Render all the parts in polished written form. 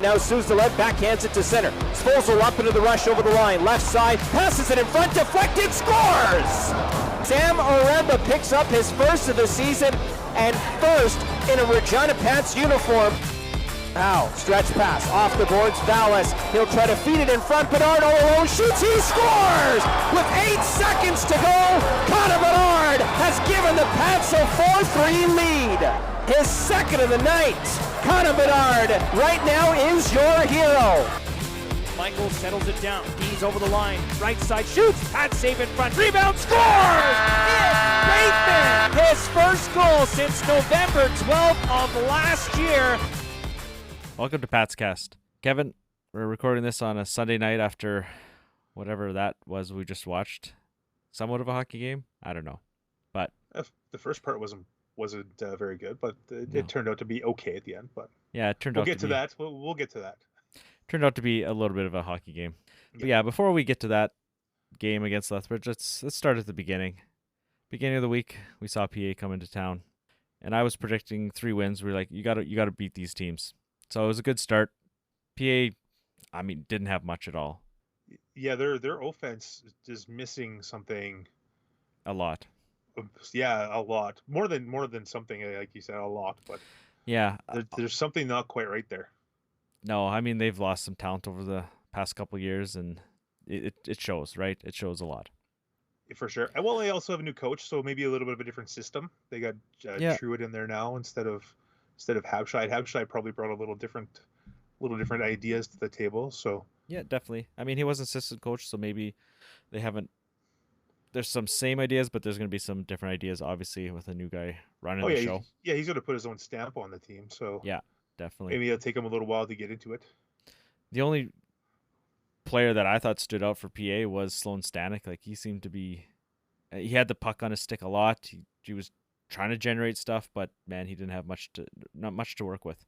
Now Suzulet backhands it to center. Sposal up into the rush over the line. Left side, passes it in front, deflected, scores! Sam Oremba picks up his first of the season and first in a Regina Pats uniform. Now, stretch pass off the boards, Valles. He'll try to feed it in front. Bedard all alone shoots, he scores! With 8 seconds to go, Connor Bedard has given the Pats a 4-3 lead. His second of the night. Connor Bedard right now is your hero. Michael settles it down. He's over the line. Right side shoots. Pat save in front. Rebound scores! It's Bateman! His first goal since November 12th of last year. Welcome to Pat's Cast. Kevin, we're recording this on a Sunday night after whatever that was we just watched. Somewhat of a hockey game? I don't know. But the first part wasn't very good, but it turned out to be okay at the end. But yeah, it turned out we'll get to that. We'll get to that. Turned out to be a little bit of a hockey game. But yeah, before we get to that game against Lethbridge, let's start at the beginning. Beginning of the week, we saw PA come into town, and I was predicting 3 wins. We were like, you got to beat these teams. So it was a good start. PA, didn't have much at all. Yeah, their offense is missing something. A lot. Yeah, a lot. More than something, like you said, a lot. But yeah, there's something not quite right there. No, they've lost some talent over the past couple years, and it shows, right? It shows a lot. For sure. Well, they also have a new coach, so maybe a little bit of a different system. They got Truitt in there now instead of Habscheid. Habscheid probably brought a little different ideas to the table. So yeah, definitely. He was assistant coach, so maybe they haven't. There's some same ideas, but there's going to be some different ideas, obviously, with a new guy running the show. He's going to put his own stamp on the team. So yeah, definitely. Maybe it'll take him a little while to get into it. The only player that I thought stood out for PA was Sloan Stanek. Like, he seemed to be, he had the puck on his stick a lot. He was trying to generate stuff, but man, he didn't have not much to work with.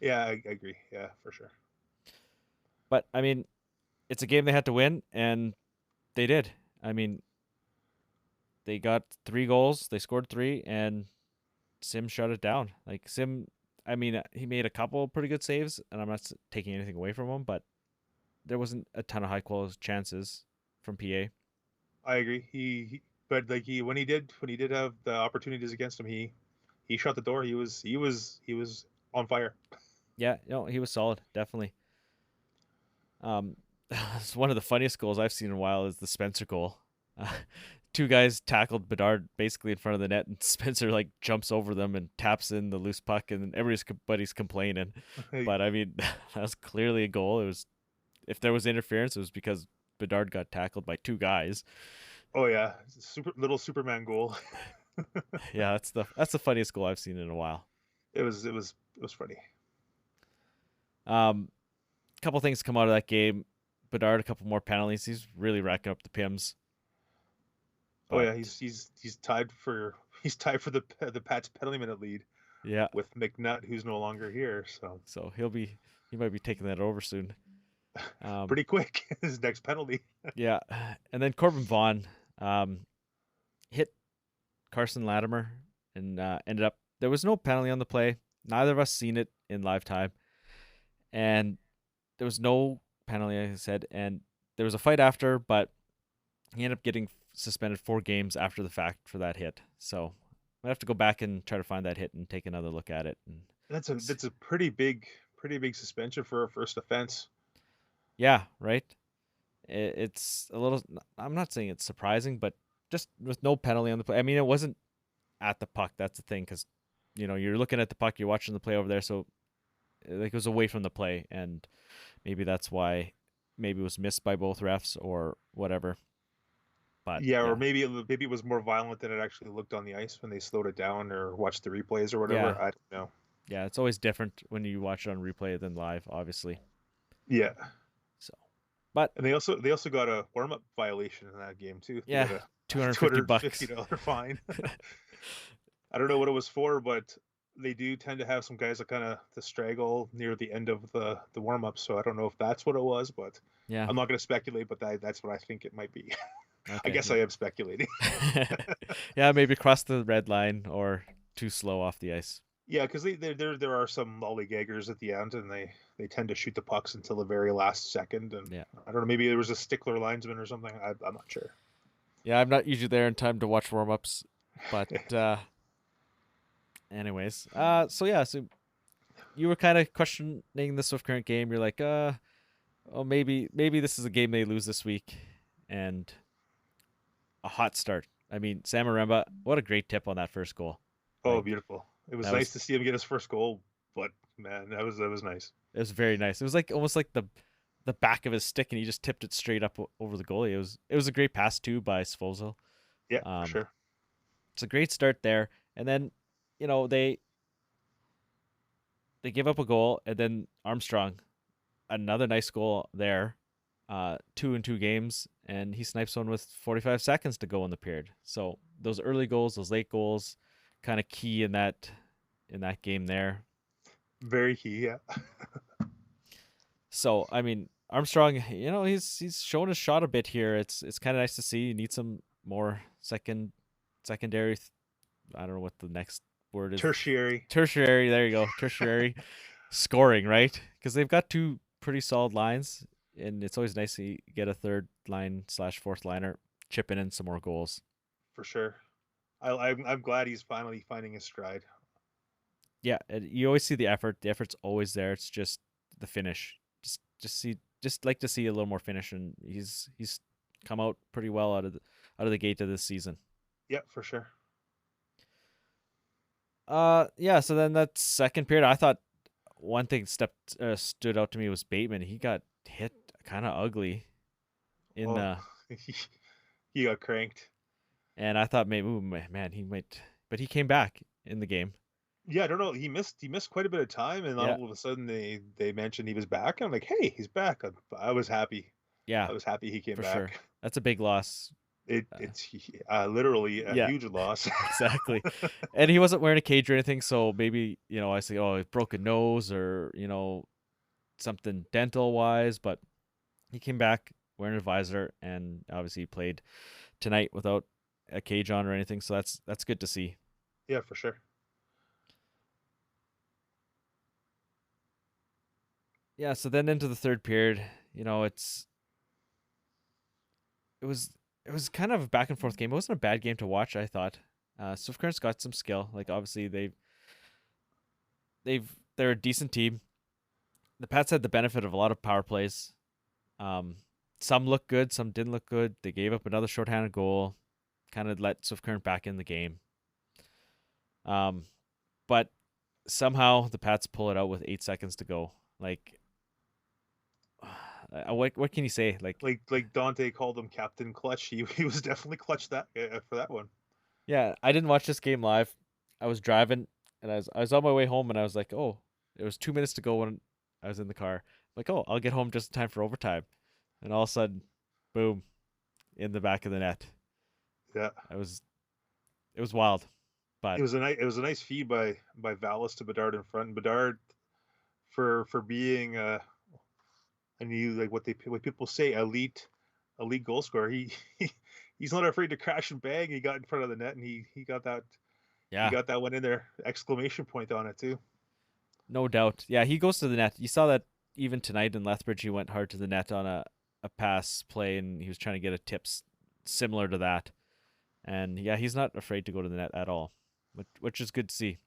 Yeah, I agree. Yeah, for sure. But it's a game they had to win, and they did. They got 3 goals. They scored 3, and Sim shut it down. Like, Sim, he made a couple pretty good saves, and I'm not taking anything away from him, but there wasn't a ton of high quality chances from PA. I agree. When he did have the opportunities against him, he shut the door. He was on fire. Yeah, he was solid, definitely. It's one of the funniest goals I've seen in a while is the Spencer goal. 2 guys tackled Bedard basically in front of the net, and Spencer jumps over them and taps in the loose puck, and everybody's complaining. But that was clearly a goal. It was, if there was interference, it was because Bedard got tackled by 2 guys. Oh yeah, little Superman goal. Yeah, that's the funniest goal I've seen in a while. It was funny. Couple things come out of that game. Bedard, a couple more penalties. He's really racking up the PIMs. Oh yeah, he's tied for the Pats penalty minute lead. Yeah, with McNutt, who's no longer here. So he might be taking that over soon. Pretty quick, his next penalty. Yeah, and then Corbin Vaughn hit Carson Latimer and ended up, there was no penalty on the play. Neither of us seen it in live time, and there was no penalty, like I said, and there was a fight after, but he ended up getting suspended 4 games after the fact for that hit. So I have to go back and try to find that hit and take another look at it. And that's a pretty big suspension for a first offense. Yeah, right. It's a little, I'm not saying it's surprising, but just with no penalty on the play. It wasn't at the puck. That's the thing, because you're looking at the puck, you're watching the play over there, so it was away from the play, and maybe that's why maybe it was missed by both refs or whatever. But yeah, or maybe it was more violent than it actually looked on the ice when they slowed it down or watched the replays or whatever. Yeah. I don't know. Yeah, it's always different when you watch it on replay than live, obviously. Yeah. So, but and they also got a warm-up violation in that game too. Yeah, $250 fine. I don't know what it was for, but they do tend to have some guys that kind of straggle near the end of the warm-up. So I don't know if that's what it was, but yeah, I'm not going to speculate. But that's what I think it might be. Okay, I guess I am speculating. Yeah, maybe cross the red line or too slow off the ice. Yeah, because there are some lollygaggers at the end, and they tend to shoot the pucks until the very last second. And Yeah. I don't know, maybe there was a stickler linesman or something. I'm not sure. Yeah, I'm not usually there in time to watch warm-ups, but anyways. So yeah, so you were kind of questioning the Swift Current game. You're like, oh, maybe this is a game they lose this week, and a hot start. I mean, Sam Aremba, what a great tip on that first goal. Oh, Like beautiful! It was that nice was to see him get his first goal, but man, that was nice. it was very nice. It was like almost like the back of his stick, and he just tipped it straight up over the goalie. It was a great pass too by Svozil. Yeah, for Um, sure. it's a great start there, and then they give up a goal, and then Armstrong, another nice goal there. 2 in 2 games, and he snipes one with 45 seconds to go in the period. So those early goals, those late goals, kind of key in that game there. Very key. Yeah. So I mean, Armstrong, he's shown his shot a bit here. It's kind of nice to see. You need some more secondary. I don't know what the next word is. Tertiary. Tertiary. There you go. Tertiary scoring, right? Because they've got 2 pretty solid lines, and it's always nice to get a third line / fourth liner chipping in some more goals. For sure. I'm glad he's finally finding his stride. Yeah, you always see the effort. The effort's always there. It's just the finish. Just like to see a little more finish, and he's come out pretty well out of the gate of this season. Yeah, for sure. Yeah. So then that second period, I thought one thing stood out to me was Bateman. He got hit kind of ugly in the, he got cranked. and I thought maybe, ooh, man, he might, but he came back in the game. Yeah, I don't know. He missed quite a bit of time, and Yeah. all of a sudden they mentioned he was back. I'm like, hey, he's back. I was happy. Yeah, I was happy he came for back. sure. That's a big loss. It's literally a Yeah. huge loss. Exactly. And he wasn't wearing a cage or anything, so maybe, I say, oh, he broke a nose or, something dental wise, but he came back wearing a visor, and obviously he played tonight without a cage on or anything, so that's good to see. Yeah, for sure. Yeah, so then into the third period, it was kind of a back and forth game. It wasn't a bad game to watch, I thought. Swift Current's got some skill. Like obviously they're a decent team. The Pats had the benefit of a lot of power plays. Some looked good, some didn't look good. They gave up another shorthanded goal, kind of let Swift Current back in the game. But somehow the Pats pull it out with 8 seconds to go. Like, what can you say? Like Dante called him Captain Clutch. He was definitely clutch that for that one. Yeah, I didn't watch this game live. I was driving, and I was on my way home, and I was like, oh, it was 2 minutes to go when I was in the car. Like, oh, I'll get home just in time for overtime, and all of a sudden, boom, in the back of the net. Yeah, it was wild, but it was a nice feed by Vallis to Bedard in front. And Bedard, for being and you like what people say elite goal scorer. He's not afraid to crash and bang. He got in front of the net, and he got that. Yeah, he got that one in there. Exclamation point on it too. No doubt. Yeah, he goes to the net. You saw that even tonight in Lethbridge. He went hard to the net on a pass play, and he was trying to get a tip similar to that. And yeah, he's not afraid to go to the net at all, which is good to see.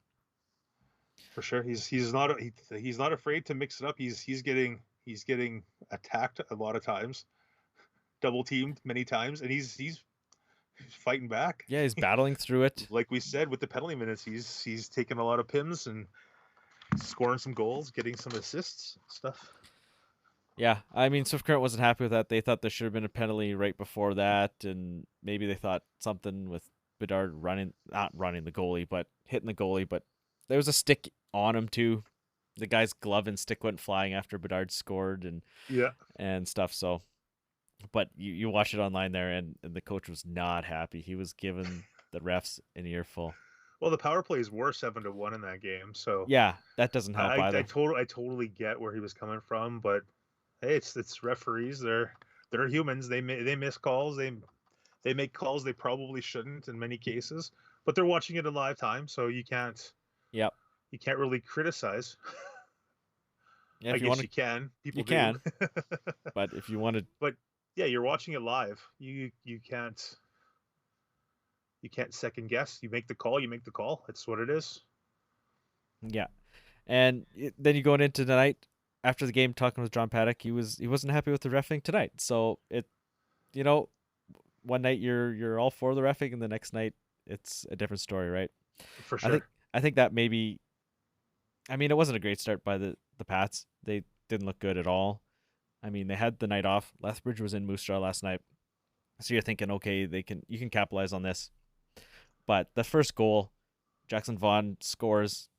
For sure, he's not afraid to mix it up. He's getting attacked a lot of times, double teamed many times, and he's fighting back. Yeah, he's battling through it. Like we said, with the penalty minutes, he's taking a lot of pims and scoring some goals, getting some assists, stuff. Yeah, I mean, Swift Current wasn't happy with that. They thought there should have been a penalty right before that, and maybe they thought something with Bedard not running the goalie, but hitting the goalie. But there was a stick on him too. The guy's glove and stick went flying after Bedard scored and stuff. So, but you watch it online there, and the coach was not happy. He was giving the refs an earful. Well, the power plays were 7-1 in that game, so yeah, that doesn't help either. I totally get where he was coming from, but hey, it's referees. They're humans. They miss calls. They make calls they probably shouldn't in many cases, but they're watching it in live time, so you can't. Yep. you can't really criticize. Yeah, I if you guess want you to, can. People you do. can. But if you wanted, But yeah, you're watching it live. You can't second guess. You make the call. You make the call. It's what it is. yeah. And then you going into tonight after the game talking with John Paddock, he wasn't happy with the reffing tonight. So you know, one night you're all for the reffing, and the next night it's a different story, right? For I sure. think I think that maybe. I mean, it wasn't a great start by the Pats. They didn't look good at all. I mean, they had the night off. Lethbridge was in Moose Jaw last night, so you're thinking, okay, you can capitalize on this. But the first goal, Jackson Vaughn scores,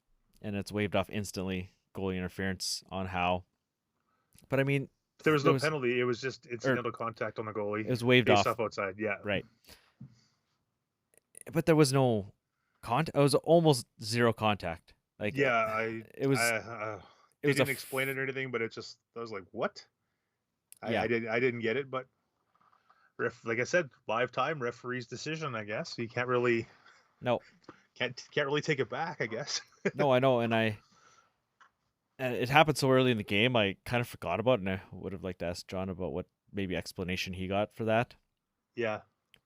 and it's waved off instantly. Goalie interference on Howe. But I mean, There was there no was penalty. It was just incidental contact on the goalie. it was waved Face off, off outside. Yeah. right? But there was no contact. It was almost zero contact. Like Yeah. it was They it was didn't explain it or anything, but I was like, what? Yeah. I didn't get it, but like I said, live time, referee's decision. I guess you can't really no. can't really take it back. I guess. No, I know, and it happened so early in the game, I kind of forgot about it, and I would have liked to ask John about what maybe explanation he got for that. Yeah.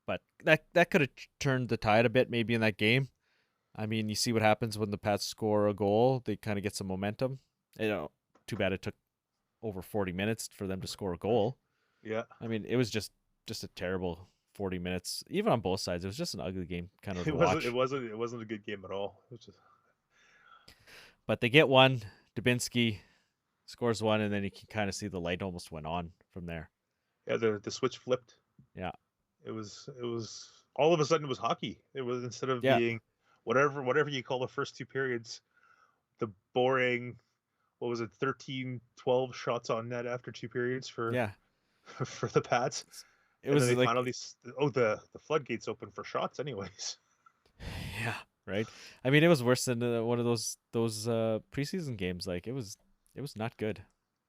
But that could have turned the tide a bit maybe in that game. I mean, you see what happens when the Pats score a goal; they kind of get some momentum. Too bad it took over 40 minutes for them to score a goal. Yeah. I mean, it was just a terrible 40 minutes, even on both sides. It was just an ugly game, kind of to It watch. wasn't a good game at all. It was just... But they get one. Dubinsky scores one, and then you can kind of see the light almost went on from there. Yeah, the switch flipped. Yeah. It was all of a sudden it was hockey. It was, instead of being whatever you call the first two periods, the boring, what was it, 13, 12 shots on net after two periods for for the Pats. It was they like finally, the floodgates open for shots anyways. Yeah, right. I mean, it was worse than one of those preseason games. Like it was not good.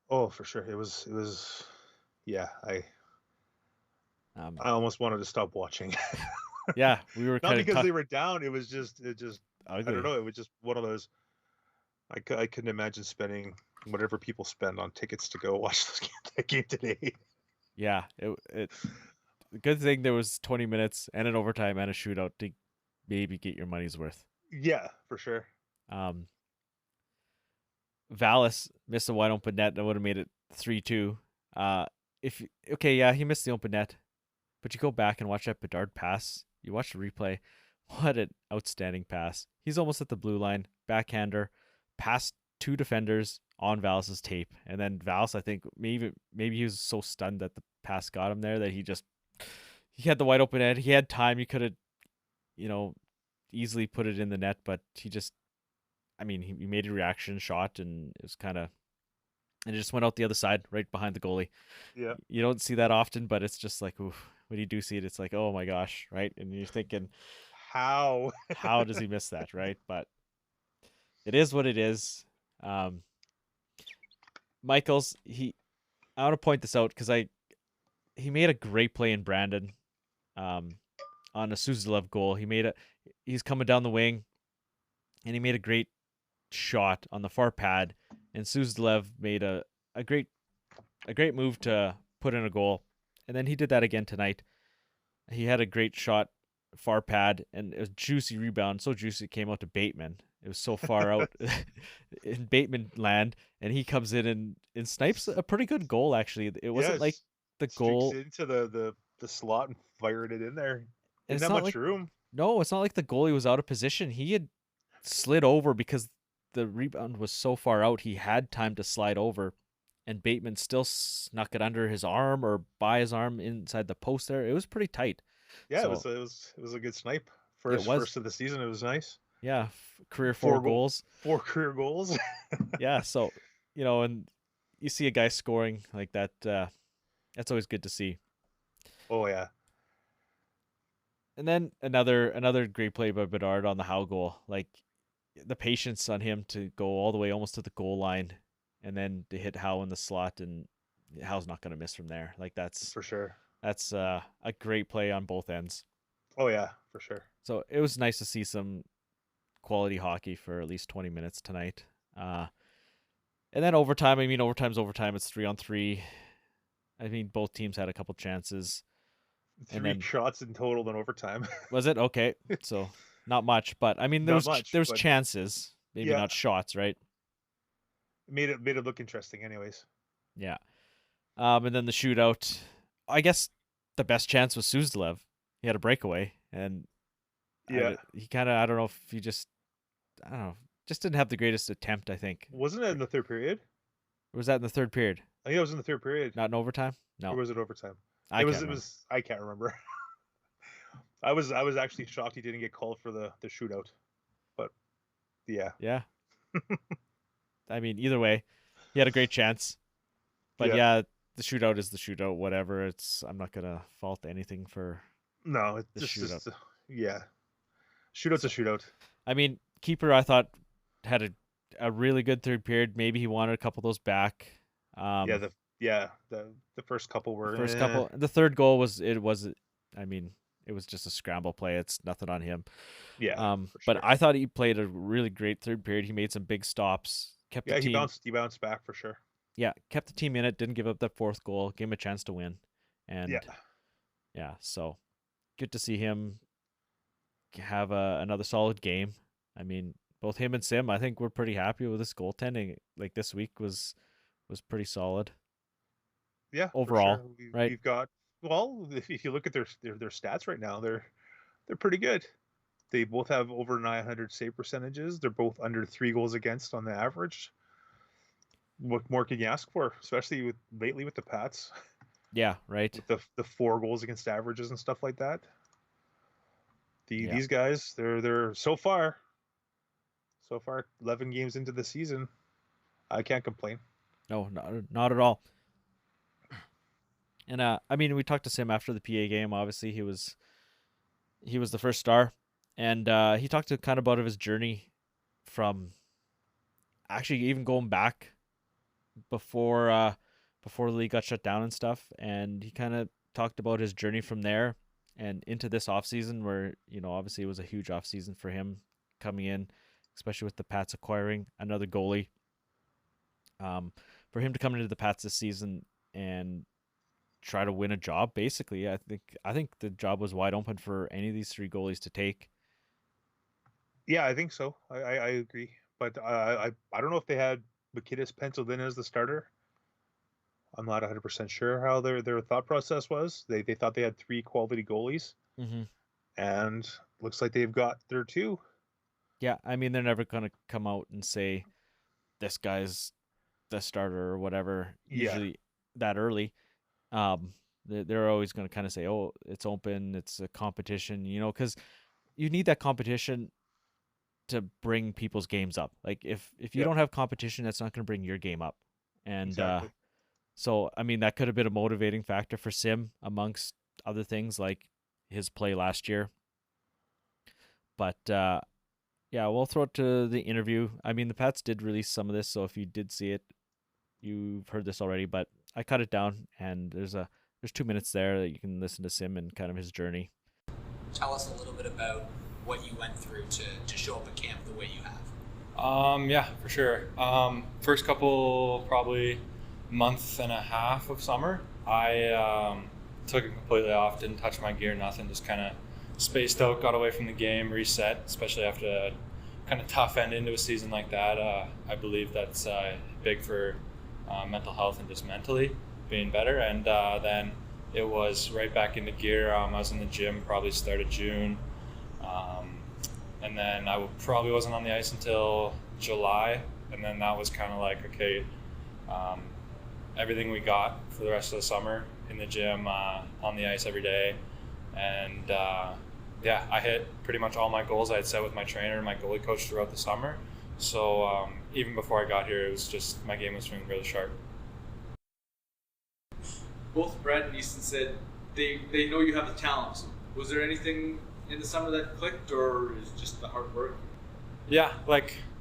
Oh, for sure. It was yeah, I almost wanted to stop watching. Yeah, we were not because they were down. It just ugly. I don't know. It was just one of those. I couldn't imagine spending whatever people spend on tickets to go watch that game today. Yeah, it good thing there was 20 minutes and an overtime and a shootout to maybe get your money's worth. Yeah, for sure. Vallis missed a wide open net that would have made it 3-2. He missed the open net, but you go back and watch that Bedard pass. You watch the replay. What an outstanding pass! He's almost at the blue line, backhander, past two defenders on Vallis's tape, and then Vallis, I think maybe he was so stunned that the pass got him there that he had the wide open net. He had time. He could have, easily put it in the net, but he made a reaction shot, and it was and it just went out the other side, right behind the goalie. Yeah. You don't see that often, but it's just like, oof, when you do see it, it's like, oh my gosh, right? And you're thinking, how does he miss that, right? But it is what it is. Michaels, I want to point this out because he made a great play in Brandon, on a Suzdalev goal. He's coming down the wing, and he made a great shot on the far pad, and Suzdalev made a great move to put in a goal, and then he did that again tonight. He had a great shot, far pad, and it was juicy rebound, so juicy it came out to Bateman. It was so far out in Bateman land, and he comes in and snipes a pretty good goal. Actually, it wasn't like the goal into the slot and fired it in there. It's not not much like, room. No, it's not like the goalie was out of position. He had slid over because the rebound was so far out. He had time to slide over, and Bateman still snuck it under his arm or by his arm inside the post there. It was pretty tight. Yeah, it was a good snipe for his first of the season. It was nice. Yeah, career four goals. 4 career goals. Yeah, so and you see a guy scoring like that. That's always good to see. Oh yeah. And then another great play by Bedard on the Howe goal. Like the patience on him to go all the way almost to the goal line, and then to hit Howe in the slot, and Howe's not going to miss from there. Like that's for sure. That's a great play on both ends. Oh yeah, for sure. So it was nice to see some quality hockey for at least 20 minutes tonight. And then overtime, I mean, overtime's overtime. It's 3-on-3. I mean, both teams had a couple chances. Three shots in total in overtime. Was it? Okay. So not much, but I mean, there was chances, maybe not shots, right? Made it look interesting anyways. Yeah. And then the shootout, I guess the best chance was Suzdalev. He had a breakaway, and he kind of, I don't know if he just didn't have the greatest attempt, I think. Wasn't it in the third period? Or was that in the third period? I think it was in the third period. Not in overtime? No. Or was it overtime? I can't remember. I was actually shocked he didn't get called for the shootout. But yeah. Yeah. I mean, either way, he had a great chance. But yeah, the shootout is the shootout, whatever. I'm not going to fault anything for it's the shootout. Shootout's a shootout. I mean, keeper, I thought, had a really good third period. Maybe he wanted a couple of those back. The first couple were the third goal was just a scramble play. It's nothing on him. Yeah. But I thought he played a really great third period. He made some big stops. Kept the team. He bounced back for sure. Yeah, kept the team in it. Didn't give up that fourth goal. Gave him a chance to win. And so good to see him have another solid game. I mean, both him and Sim, I think we're pretty happy with this goaltending. Like this week was pretty solid. Yeah, overall, sure. right? We've got if you look at their stats right now, they're pretty good. They both have over 900 save percentages. They're both under 3 goals against on the average. What more can you ask for? Especially lately with the Pats. Yeah, right. With the 4 goals against averages and stuff like that. These guys, they're so far 11 games into the season. I can't complain. No, not at all. And I mean, we talked to Sim after the PA game. Obviously, he was the first star, and he talked to kind of about his journey from actually even going back before the league got shut down and stuff. And he kind of talked about his journey from there and into this offseason where, obviously it was a huge offseason for him coming in, especially with the Pats acquiring another goalie. For him to come into the Pats this season and try to win a job, basically, I think the job was wide open for any of these 3 goalies to take. Yeah, I think so. I agree, but I don't know if they had Mikittis penciled in as the starter. I'm not 100% sure how their thought process was. They thought they had 3 quality goalies, and looks like they've got their 2. Yeah, I mean, they're never going to come out and say this guy's the starter or whatever, usually that early. They're always going to kind of say, oh, it's open, it's a competition, because you need that competition to bring people's games up. Like if you don't have competition, that's not going to bring your game up. And exactly. So I mean, that could have been a motivating factor for Sim amongst other things like his play last year. But we'll throw it to the interview. I mean, the Pats did release some of this, so if you did see it, you've heard this already, but I cut it down, and there's 2 minutes there that you can listen to Sim and kind of his journey. Tell us a little bit about what you went through to show up at camp the way you have. Yeah, for sure. First couple, probably month and a half of summer, I took it completely off, didn't touch my gear, nothing, just kind of spaced out, got away from the game, reset, especially after a kind of tough end into a season like that. I believe that's big for mental health and just mentally being better. And then it was right back into gear. I was in the gym probably started June. And then I probably wasn't on the ice until July. And then that was kind of like, okay, everything we got for the rest of the summer in the gym, on the ice every day. And I hit pretty much all my goals I had set with my trainer and my goalie coach throughout the summer. So even before I got here, it was just my game was swinging really sharp. Both Brad and Easton said they know you have the talent. So was there anything in the summer that clicked, or is it just the hard work? Yeah,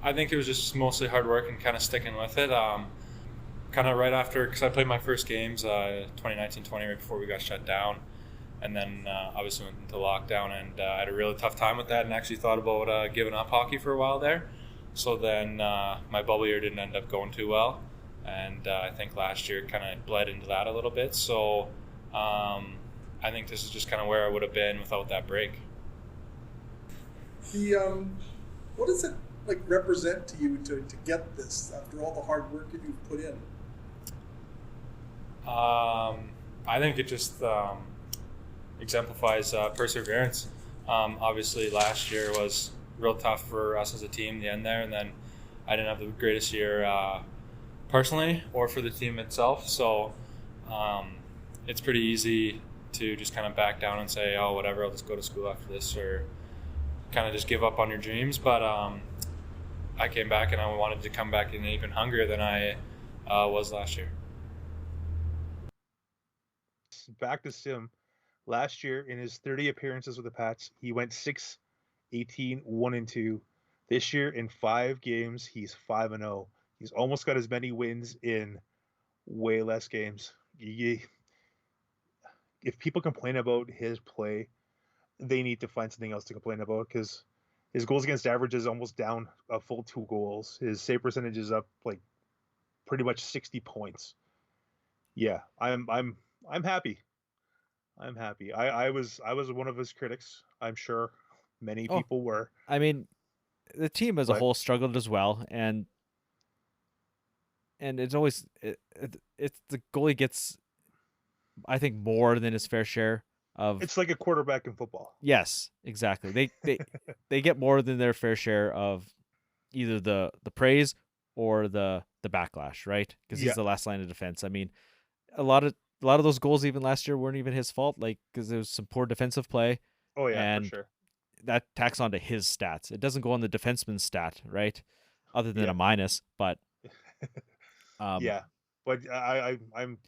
I think it was just mostly hard work and kind of sticking with it. Kind of right after, because I played my first games 2019-20 right before we got shut down. And then obviously went into lockdown, and I had a really tough time with that and actually thought about giving up hockey for a while there. So then my bubble year didn't end up going too well. And I think last year kind of bled into that a little bit. So I think this is just kind of where I would have been without that break. What does it like represent to you to get this after all the hard work that you've put in? I think it just exemplifies perseverance. Obviously, last year was real tough for us as a team, the end there, and then I didn't have the greatest year personally or for the team itself. So it's pretty easy to just kind of back down and say, oh, whatever, I'll just go to school after this, or kind of just give up on your dreams. But I came back and I wanted to come back in even hungrier than I was last year. Back to Sim. Last year, in his 30 appearances with the Pats, he went 6-18, 1-2. This year, in 5 games, he's 5-0. He's almost got as many wins in way less games. If people complain about his play, they need to find something else to complain about, because his goals against average is almost down a full 2 goals. His save percentage is up like pretty much 60 points. Yeah, I'm happy. I'm happy. I was one of his critics. I'm sure many people were. I mean, the team as a whole struggled as well, and it's always it's the goalie gets, I think, more than his fair share of. It's like a quarterback in football. Yes, exactly. They get more than their fair share of either the praise or the backlash, right? Because he's the last line of defense. I mean, a lot of those goals even last year weren't even his fault, like, because there was some poor defensive play. Oh yeah, and for sure. That tacks onto his stats. It doesn't go on the defenseman's stat, right? Other than a minus, but yeah. But I'm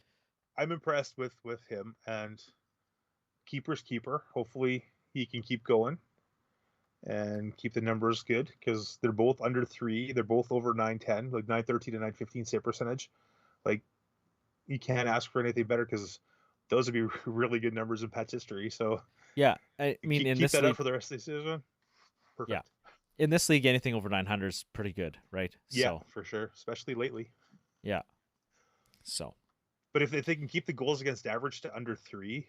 impressed with him, and keeper's keeper. Hopefully he can keep going and keep the numbers good, because they're both under 3. They're both over 910, like 913 and 915 save percentage. Like, you can't ask for anything better, because those would be really good numbers in Pats history. So yeah, I mean, keep in this that league, up for the rest of the season. Perfect. Yeah, in this league, anything over 900 is pretty good, right? Yeah, for sure, especially lately. Yeah. So, but if they can keep the goals against average to under 3,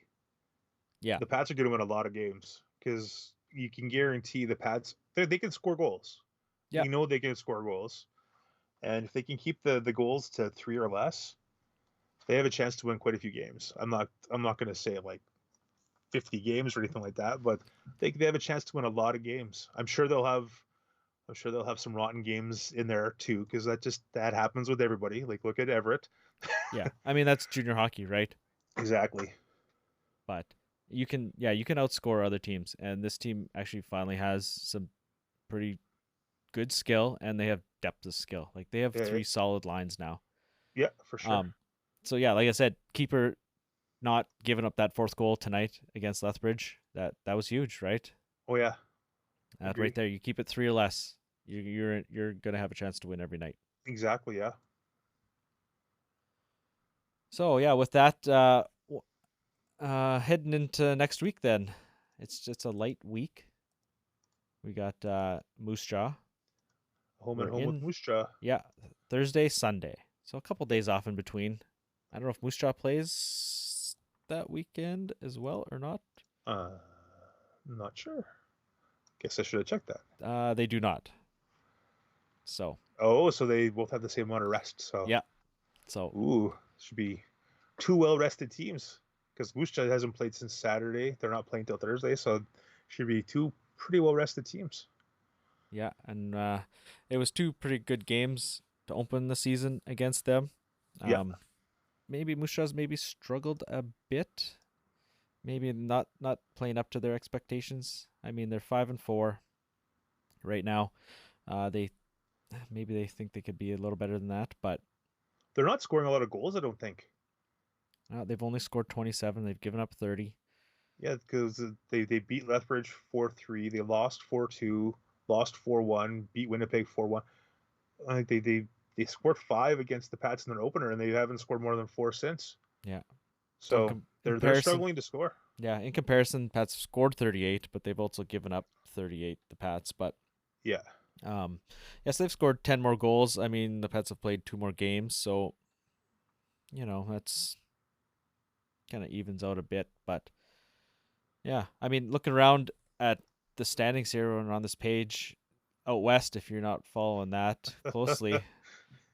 yeah, the Pats are going to win a lot of games, because you can guarantee the Pats they can score goals. Yeah, you know they can score goals, and if they can keep the goals to 3 or less, they have a chance to win quite a few games. I'm not going to say like 50 games or anything like that, but they have a chance to win a lot of games. I'm sure they'll have some rotten games in there too, because that happens with everybody. Like, look at Everett. Yeah, I mean, that's junior hockey, right? Exactly. But you can outscore other teams, and this team actually finally has some pretty good skill, and they have depth of skill. Like, they have 3 solid lines now. Yeah, for sure. So yeah, like I said, keeper not giving up that 4th goal tonight against Lethbridge, that was huge, right? Oh yeah. That right there, you keep it 3 or less, you're gonna have a chance to win every night. Exactly, yeah. So yeah, with that, heading into next week, then it's just a light week. We got Moose Jaw. Home with Moose Jaw. Yeah, Thursday, Sunday. So a couple days off in between. I don't know if Moose Jaw plays that weekend as well or not. Not sure. Guess I should have checked that. They do not. So. Oh, so they both have the same amount of rest. So. Yeah. So. Should be 2 well-rested teams, because Moose Jaw hasn't played since Saturday. They're not playing till Thursday, so should be 2 pretty well-rested teams. Yeah, and it was 2 pretty good games to open the season against them. Maybe Moose Jaw's struggled a bit. Maybe not playing up to their expectations. I mean, they're 5-4 right now. They think they could be a little better than that, but they're not scoring a lot of goals, I don't think. They've only scored 27. They've given up 30. Yeah, because they beat Lethbridge 4-3. They lost 4-2, lost 4-1, beat Winnipeg 4-1. I think they scored 5 against the Pats in their opener, and they haven't scored more than 4 since. Yeah. So they're struggling to score. Yeah, in comparison, Pats have scored 38, but they've also given up 38, the Pats. But Yeah. yes, they've scored 10 more goals. I mean, the Pats have played 2 more games, so that's kind of evens out a bit. But yeah, I mean, looking around at the standings here and on this page, out west, if you're not following that closely,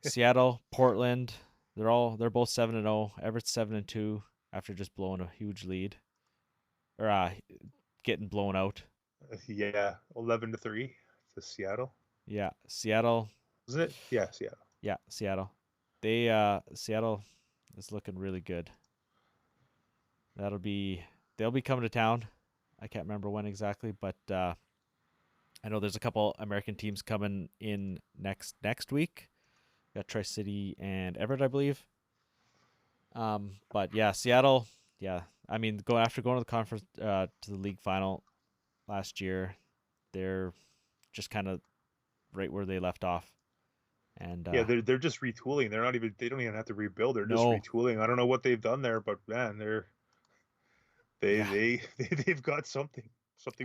Seattle, Portland, they're both 7-0. Everett's 7-2 after just blowing a huge lead, or getting blown out. Yeah, 11-3 to Seattle. Yeah, Seattle. Isn't it? Yeah, Seattle. Yeah, Seattle. Seattle is looking really good. They'll be coming to town. I can't remember when exactly, but I know there's a couple American teams coming in next week. Got Tri-City and Everett, I believe. But yeah, Seattle. Yeah, I mean, going to the conference to the league final last year, they're just kind of right where they left off. And yeah, they're just retooling. They don't even have to rebuild. They're just No. retooling. I don't know what they've done there, but man, they've got something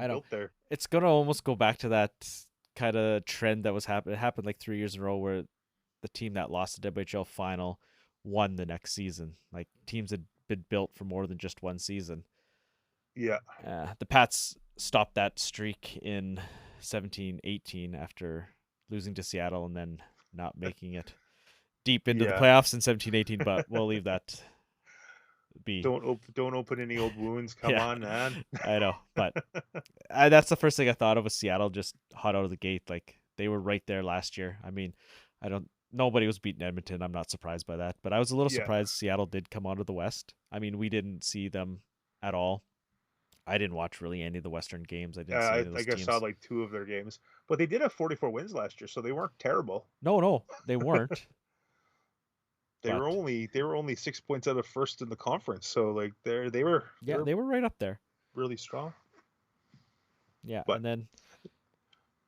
I know. built there. It's gonna almost go back to that kind of trend that was happening. It happened like 3 years in a row where the team that lost the WHL final won the next season. Like teams had been built for more than just one season. Yeah. The Pats stopped that streak in 17-18 after losing to Seattle and then not making it deep into the Yeah. playoffs in 17-18. But we'll leave that be. Don't open any old wounds. Come Yeah. on, man. I know, but that's the first thing I thought of was Seattle just hot out of the gate. Like they were right there last year. I mean, nobody was beating Edmonton. I'm not surprised by that, but I was a little Yeah. surprised Seattle did come out of the West. I mean, we didn't see them at all. I didn't watch really any of the Western games. I didn't see I any of those think I teams. saw like 2 of their games, but they did have 44 wins last year, so they weren't terrible. No, they weren't. They were only 6 points out of first in the conference, so like they were They were right up there. really strong. Yeah, But- and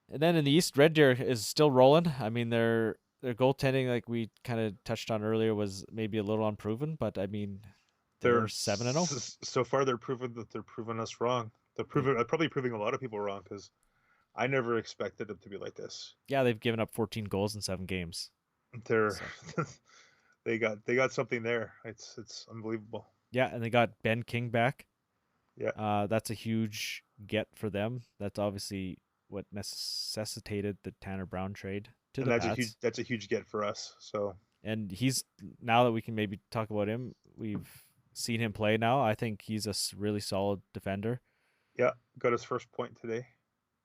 then in the East, Red Deer is still rolling. I mean, their goaltending, like we kind of touched on earlier, was maybe a little unproven, but I mean, they're 7-0. So far. They're proving us wrong. They're probably proving a lot of people wrong because I never expected them to be like this. Yeah, they've given up 14 goals in 7 games. They're they got something there. It's unbelievable. Yeah, and they got Ben King back. Yeah. That's a huge get for them. That's obviously what necessitated the Tanner Brown trade to And the that's Pats. a huge get for us. So And he's, now that we can maybe talk about him, we've seen him play now. I think he's a really solid defender. yeah, got his first point today.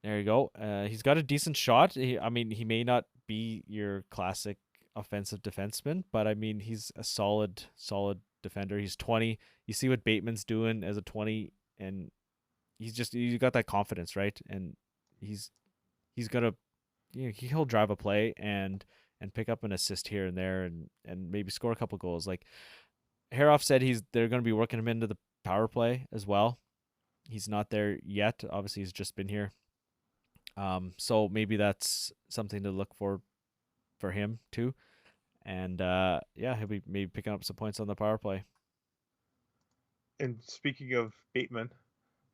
There you go. He's got a decent shot. He may not be your classic offensive defenseman, but I mean, he's a solid defender. He's 20. You see what Bateman's doing as a 20, and he's got that confidence, right? And he's gonna, he'll drive a play and pick up an assist here and there and maybe score a couple goals. Like Haroff said, they're going to be working him into the power play as well. He's not there yet. Obviously, he's just been here. So maybe that's something to look for him too. And he'll be maybe picking up some points on the power play. And speaking of Bateman,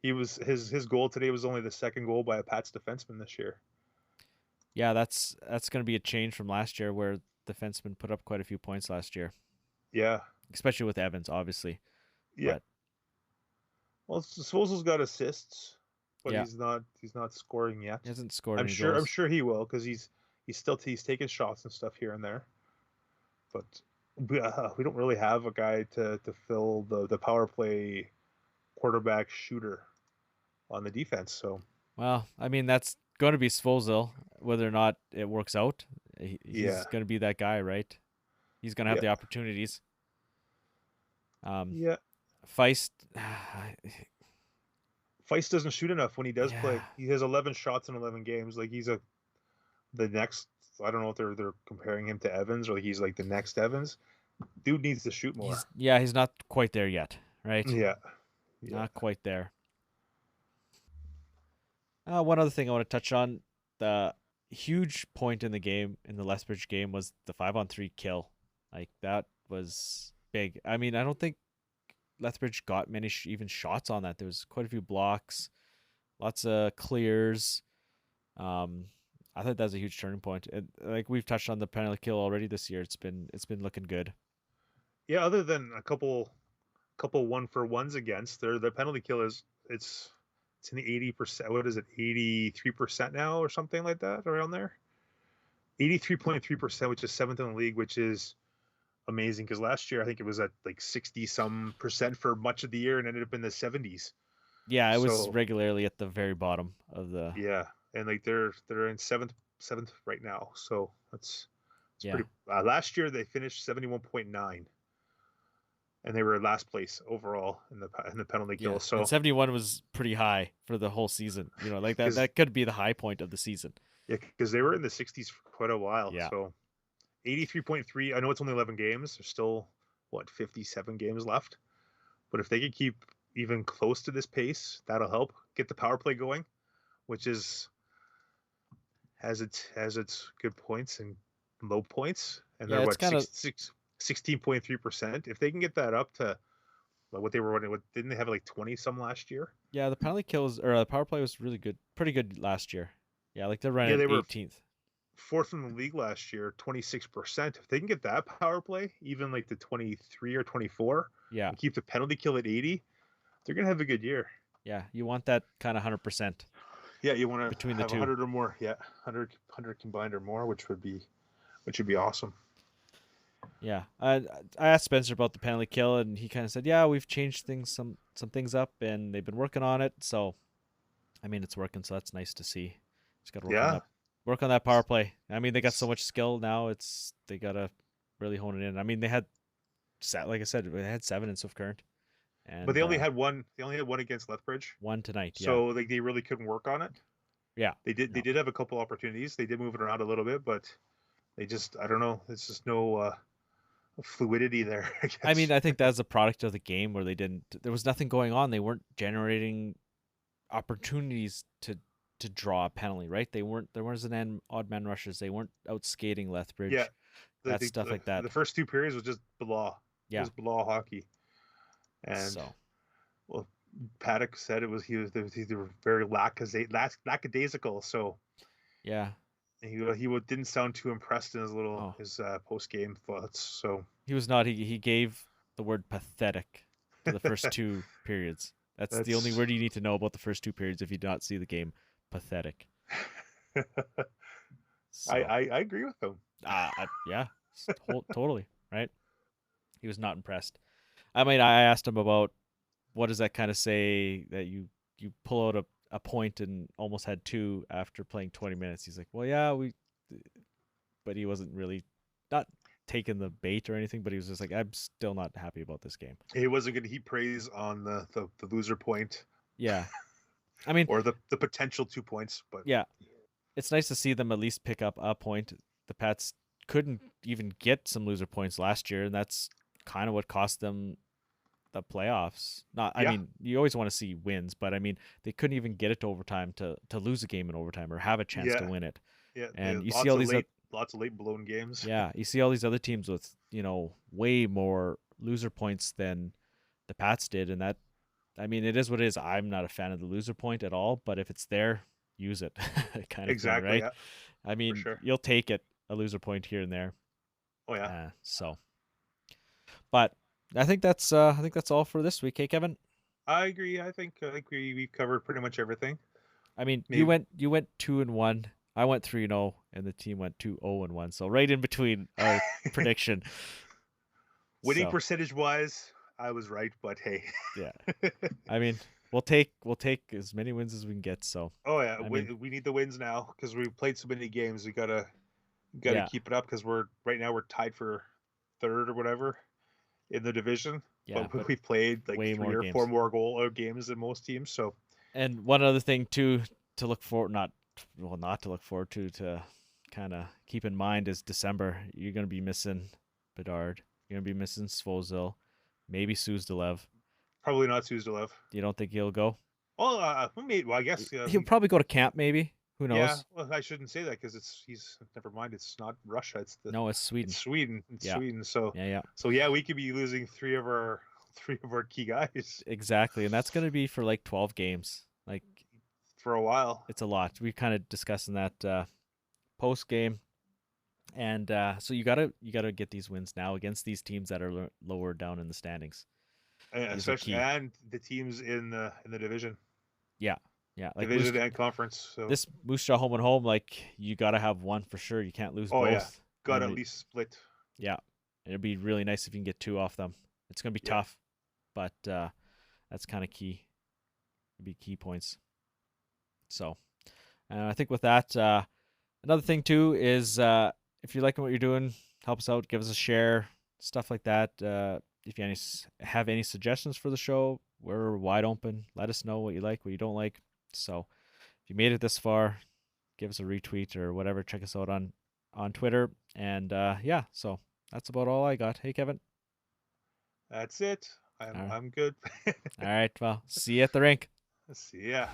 he was his goal today was only the second goal by a Pats defenseman this year. Yeah, that's going to be a change from last year where defensemen put up quite a few points last year. Yeah. Especially with Evans, obviously. Yeah. But, well, Svosel's got assists, but Yeah. he's not scoring yet. he hasn't scored I'm any sure goals. he will because he's taking shots and stuff here and there, but we don't really have a guy to fill the power play quarterback shooter on the defense. So Well, I mean, that's going to be Svozil, whether or not it works out. He's Yeah. going to be that guy, right? He's going to have Yeah. the opportunities. yeah, Feist, Feist doesn't shoot enough when he does play. Yeah. He has 11 shots in 11 games. Like he's the next. I don't know if they're comparing him to Evans or he's like the next Evans. Dude needs to shoot more. he's not quite there yet, right? Yeah. Not quite there. One other thing I want to touch on, the huge point in the game, in the Lethbridge game, was the 5-on-3 kill. Like, that was big. I mean, I don't think Lethbridge got many even shots on that. There was quite a few blocks, lots of clears. I thought that was a huge turning point. And like we've touched on the penalty kill already this year, it's been looking good. Yeah, other than a couple 1-for-1s against, the penalty kill is it's in the 80%. What is it? 83% now or something like that, around there. 83.3%, which is 7th in the league, which is amazing because last year I think it was at like 60-some% for much of the year and ended up in the 70s. Yeah, it was So- regularly at the very bottom of the. Yeah, and like they're in seventh right now, so it's Yeah. pretty. Last year they finished 71.9, and they were last place overall in the penalty kill. Yeah, So and 71 was pretty high for the whole season. You know, like that 'Cause- that could be the high point of the season. yeah, because they were in the 60s for quite a while. Yeah. So 83.3. I know it's only 11 games. There's still 57 games left, but if they could keep even close to this pace, that'll help get the power play going, which has its good points and low points, and Yeah, they're it's kinda- 16.3%. If they can get that up to what they were running, didn't they have like 20 some last year? Yeah, the penalty kills or the power play was really good, pretty good last year. Yeah, like they're running they were 18th. 4th in the league last year, 26%. If they can get that power play, even like to 23 or 24, Yeah, and keep the penalty kill at 80, they're gonna have a good year. yeah, you want that kind of 100%. Yeah, you want to Between the have two. 100 or more. Yeah, 100 combined or more, which would be awesome. Yeah, I asked Spencer about the penalty kill, and he kind of said, "Yeah, we've changed some things up, and they've been working on it. So, I mean, it's working, so that's nice to see. Just got to work on that power play. I mean, they got so much skill now. They gotta really hone it in. I mean, they had, like I said, they had 7 in Swift Current, and But they only had one. They only had one against Lethbridge, one tonight. Yeah, so like they really couldn't work on it. yeah, They did. They No. did have a couple opportunities. They did move it around a little bit, but they just, I don't know. It's just no fluidity there. I guess. I mean, I think that's a product of the game where there was nothing going on. They weren't generating opportunities to draw a penalty, right? There wasn't odd man rushes. They weren't out skating Lethbridge. Yeah, that stuff like that. The first 2 periods was just blah. Yeah. It was blah hockey. And So well, Paddock said they were very lackadaisical. So yeah, he didn't sound too impressed in Oh. his post game thoughts. So he was not. He gave the word pathetic to the first 2 periods. That's the only That's- word you need to know about the first 2 periods if you do not see the game. Pathetic. So, I agree with him. yeah, totally right. He was not impressed. I mean, I asked him about what does that kind of say that you pull out a point and almost had 2 after playing 20 minutes. He's like, well, yeah, but he wasn't really not taking the bait or anything, but he was just like, I'm still not happy about this game. He wasn't going to heap praise on the loser point Yeah, I mean, or the potential 2 points, but yeah, it's nice to see them at least pick up a point. The Pats couldn't even get some loser points last year, and that's kind of what cost them the playoffs. I Yeah. mean, you always want to see wins, but I mean, they couldn't even get it to overtime to lose a game in overtime or have a chance to Yeah. win it. yeah, And you lots see all of these lots of late blown games. Yeah, you see all these other teams with, way more loser points than the Pats did, and that, I mean, it is what it is. I'm not a fan of the loser point at all, but if it's there, use it, kind of Exactly. thing, right? Yeah. I mean, sure. you'll take it, a loser point here and there. Oh yeah. But I think that's all for this week, hey Kevin. I agree. I think we covered pretty much everything. I mean, Maybe- you went 2-1. I went 3-0, and the team went 2-0-1. So right in between our prediction. Winning So, percentage wise, I was right, but hey. yeah. I mean, we'll take as many wins as we can get. So Oh yeah, I we, mean- we need the wins now because we've played so many games. We gotta Yeah. keep it up because we're tied for 3rd or whatever in the division. yeah. but we've played like way 3 more or 4 games. more games than most teams. So And one other thing too to look forward, not to look forward to kind of keep in mind is December. You're going to be missing Bedard. You're going to be missing Svozil, maybe Suzdalev. probably not Suzdalev. You don't think he'll go? Well, I guess He'll probably go to camp, maybe. Who knows? yeah. Well, I shouldn't say that because he's never mind. It's not Russia. It's No, it's Sweden. It's Sweden. It's Yeah. Sweden. So Yeah, yeah. so yeah, we could be losing 3 of our three of our key guys Exactly, and that's going to be for like 12 games. Like, for a while. it's a lot. We kind of discussed in that post game, and so you gotta get these wins now against these teams that are lower down in the standings. And These are especially key. and the teams in the division, Yeah, like division and conference. So this Moose Jaw home and home, like you gotta have one for sure. You can't lose Oh, both. yeah. got to And at least split. Yeah, and it'd be really nice if you can get 2 off them. It's gonna be Yeah. tough, but that's kind of key. It'd be key points. So, I think with that, another thing too is if you're liking what you're doing, help us out, give us a share, stuff like that. If you have any suggestions for the show, we're wide open. Let us know what you like, what you don't like. So, if you made it this far, give us a retweet or whatever. Check us out on Twitter, and yeah. So that's about all I got. Hey, Kevin. That's it. All right. I'm good. All right. Well, see you at the rink. See ya.